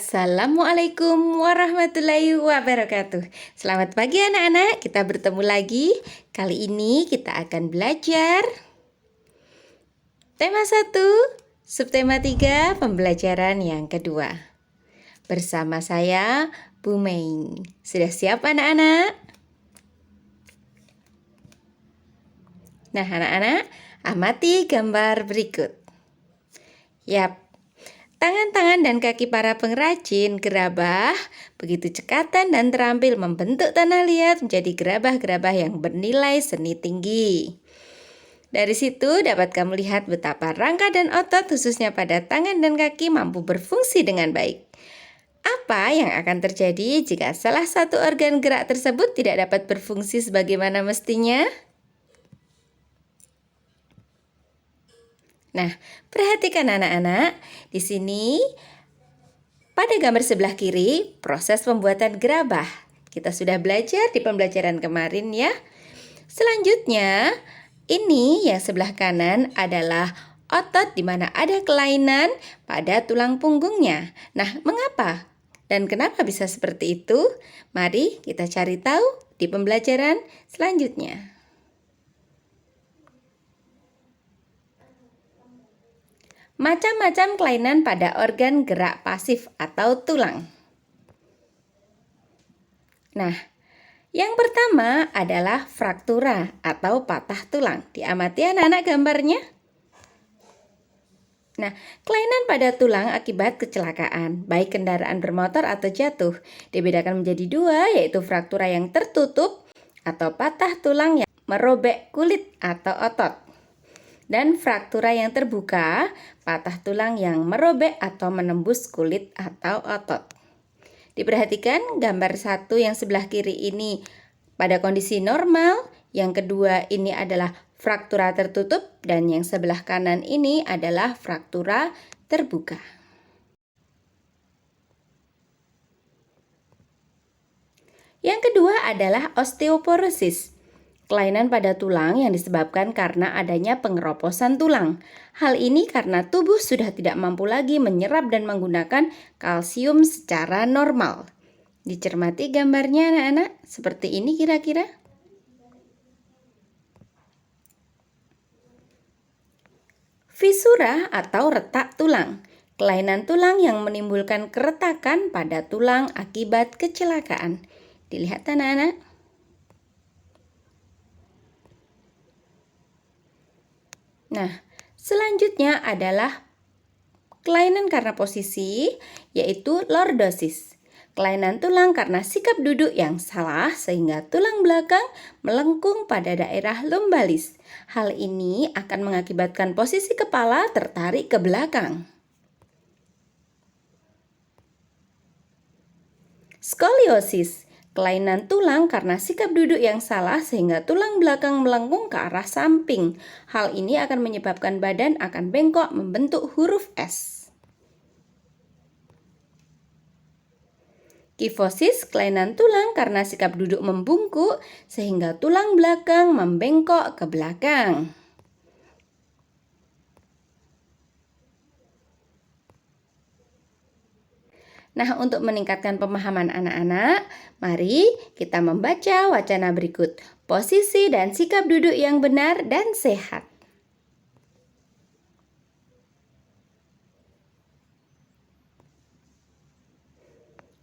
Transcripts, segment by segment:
Assalamualaikum warahmatullahi wabarakatuh. Selamat pagi anak-anak, kita bertemu lagi. Kali ini kita akan belajar tema 1, subtema 3, pembelajaran yang kedua. Bersama saya, Bu Mei. Sudah siap anak-anak? Nah anak-anak, amati gambar berikut. Yap. Tangan-tangan dan kaki para pengrajin gerabah begitu cekatan dan terampil membentuk tanah liat menjadi gerabah-gerabah yang bernilai seni tinggi. Dari situ dapat kamu lihat betapa rangka dan otot khususnya pada tangan dan kaki mampu berfungsi dengan baik. Apa yang akan terjadi jika salah satu organ gerak tersebut tidak dapat berfungsi sebagaimana mestinya? Nah, perhatikan anak-anak, di sini pada gambar sebelah kiri, proses pembuatan gerabah. Kita sudah belajar di pembelajaran kemarin ya. Selanjutnya, ini yang sebelah kanan adalah otot di mana ada kelainan pada tulang punggungnya. Nah, mengapa? Dan kenapa bisa seperti itu? Mari kita cari tahu di pembelajaran selanjutnya. Macam-macam kelainan pada organ gerak pasif atau tulang. Nah, yang pertama adalah fraktura atau patah tulang. Diamati anak-anak gambarnya. Nah, kelainan pada tulang akibat kecelakaan, baik kendaraan bermotor atau jatuh, dibedakan menjadi dua, yaitu fraktura yang tertutup atau patah tulang yang merobek kulit atau otot. Dan fraktura yang terbuka, patah tulang yang merobek atau menembus kulit atau otot. Diperhatikan gambar 1 yang sebelah kiri ini pada kondisi normal, yang kedua ini adalah fraktura tertutup, dan yang sebelah kanan ini adalah fraktura terbuka. Yang kedua adalah osteoporosis. Kelainan pada tulang yang disebabkan karena adanya pengeroposan tulang. Hal ini karena tubuh sudah tidak mampu lagi menyerap dan menggunakan kalsium secara normal. Dicermati gambarnya anak-anak, seperti ini kira-kira. Fisura atau retak tulang. Kelainan tulang yang menimbulkan keretakan pada tulang akibat kecelakaan. Dilihat anak-anak. Nah, selanjutnya adalah kelainan karena posisi, yaitu lordosis. Kelainan tulang karena sikap duduk yang salah sehingga tulang belakang melengkung pada daerah lumbalis. Hal ini akan mengakibatkan posisi kepala tertarik ke belakang. Skoliosis. Kelainan tulang karena sikap duduk yang salah sehingga tulang belakang melengkung ke arah samping. Hal ini akan menyebabkan badan akan bengkok membentuk huruf S. Kifosis, kelainan tulang karena sikap duduk membungkuk sehingga tulang belakang membengkok ke belakang. Nah, untuk meningkatkan pemahaman anak-anak, mari kita membaca wacana berikut. Posisi dan sikap duduk yang benar dan sehat.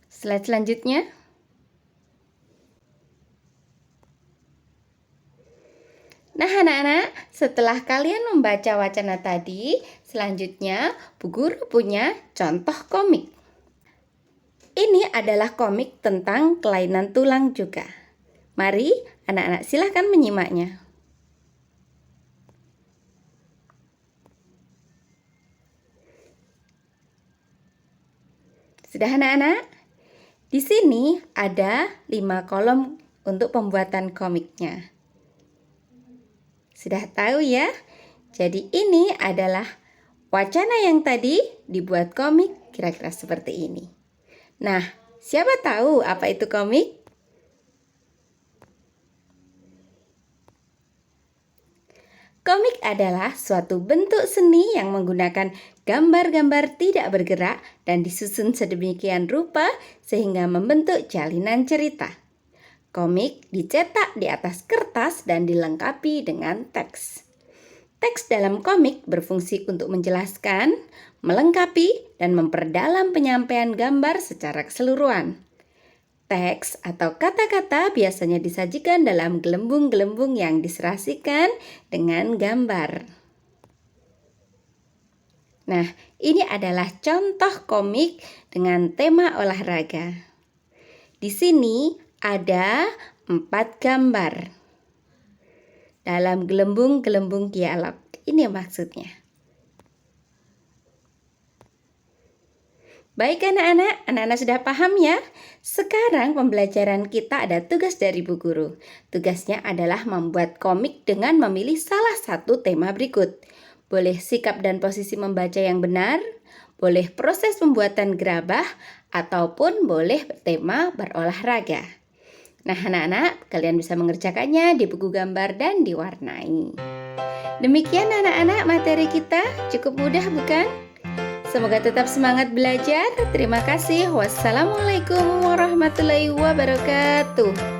Slide selanjutnya. Nah anak-anak, setelah kalian membaca wacana tadi, selanjutnya Bu Guru punya contoh komik. Ini adalah komik tentang kelainan tulang juga. Mari anak-anak silahkan menyimaknya. Sudah anak-anak? Di sini ada 5 kolom untuk pembuatan komiknya. Sudah tahu ya? Jadi ini adalah wacana yang tadi dibuat komik kira-kira seperti ini. Nah, siapa tahu apa itu komik? Komik adalah suatu bentuk seni yang menggunakan gambar-gambar tidak bergerak dan disusun sedemikian rupa sehingga membentuk jalinan cerita. Komik dicetak di atas kertas dan dilengkapi dengan teks. Teks dalam komik berfungsi untuk menjelaskan, melengkapi, dan memperdalam penyampaian gambar secara keseluruhan. Teks atau kata-kata biasanya disajikan dalam gelembung-gelembung yang diserasikan dengan gambar. Nah, ini adalah contoh komik dengan tema olahraga. Di sini ada 4 gambar dalam gelembung-gelembung dialog. Ini maksudnya. Baik anak-anak sudah paham ya? Sekarang pembelajaran kita ada tugas dari Bu Guru. Tugasnya adalah membuat komik dengan memilih salah satu tema berikut. Boleh sikap dan posisi membaca yang benar, boleh proses pembuatan gerabah, ataupun boleh tema berolahraga. Nah anak-anak, kalian bisa mengerjakannya di buku gambar dan diwarnai. Demikian anak-anak materi kita, cukup mudah bukan? Semoga tetap semangat belajar. Terima kasih. Wassalamualaikum warahmatullahi wabarakatuh.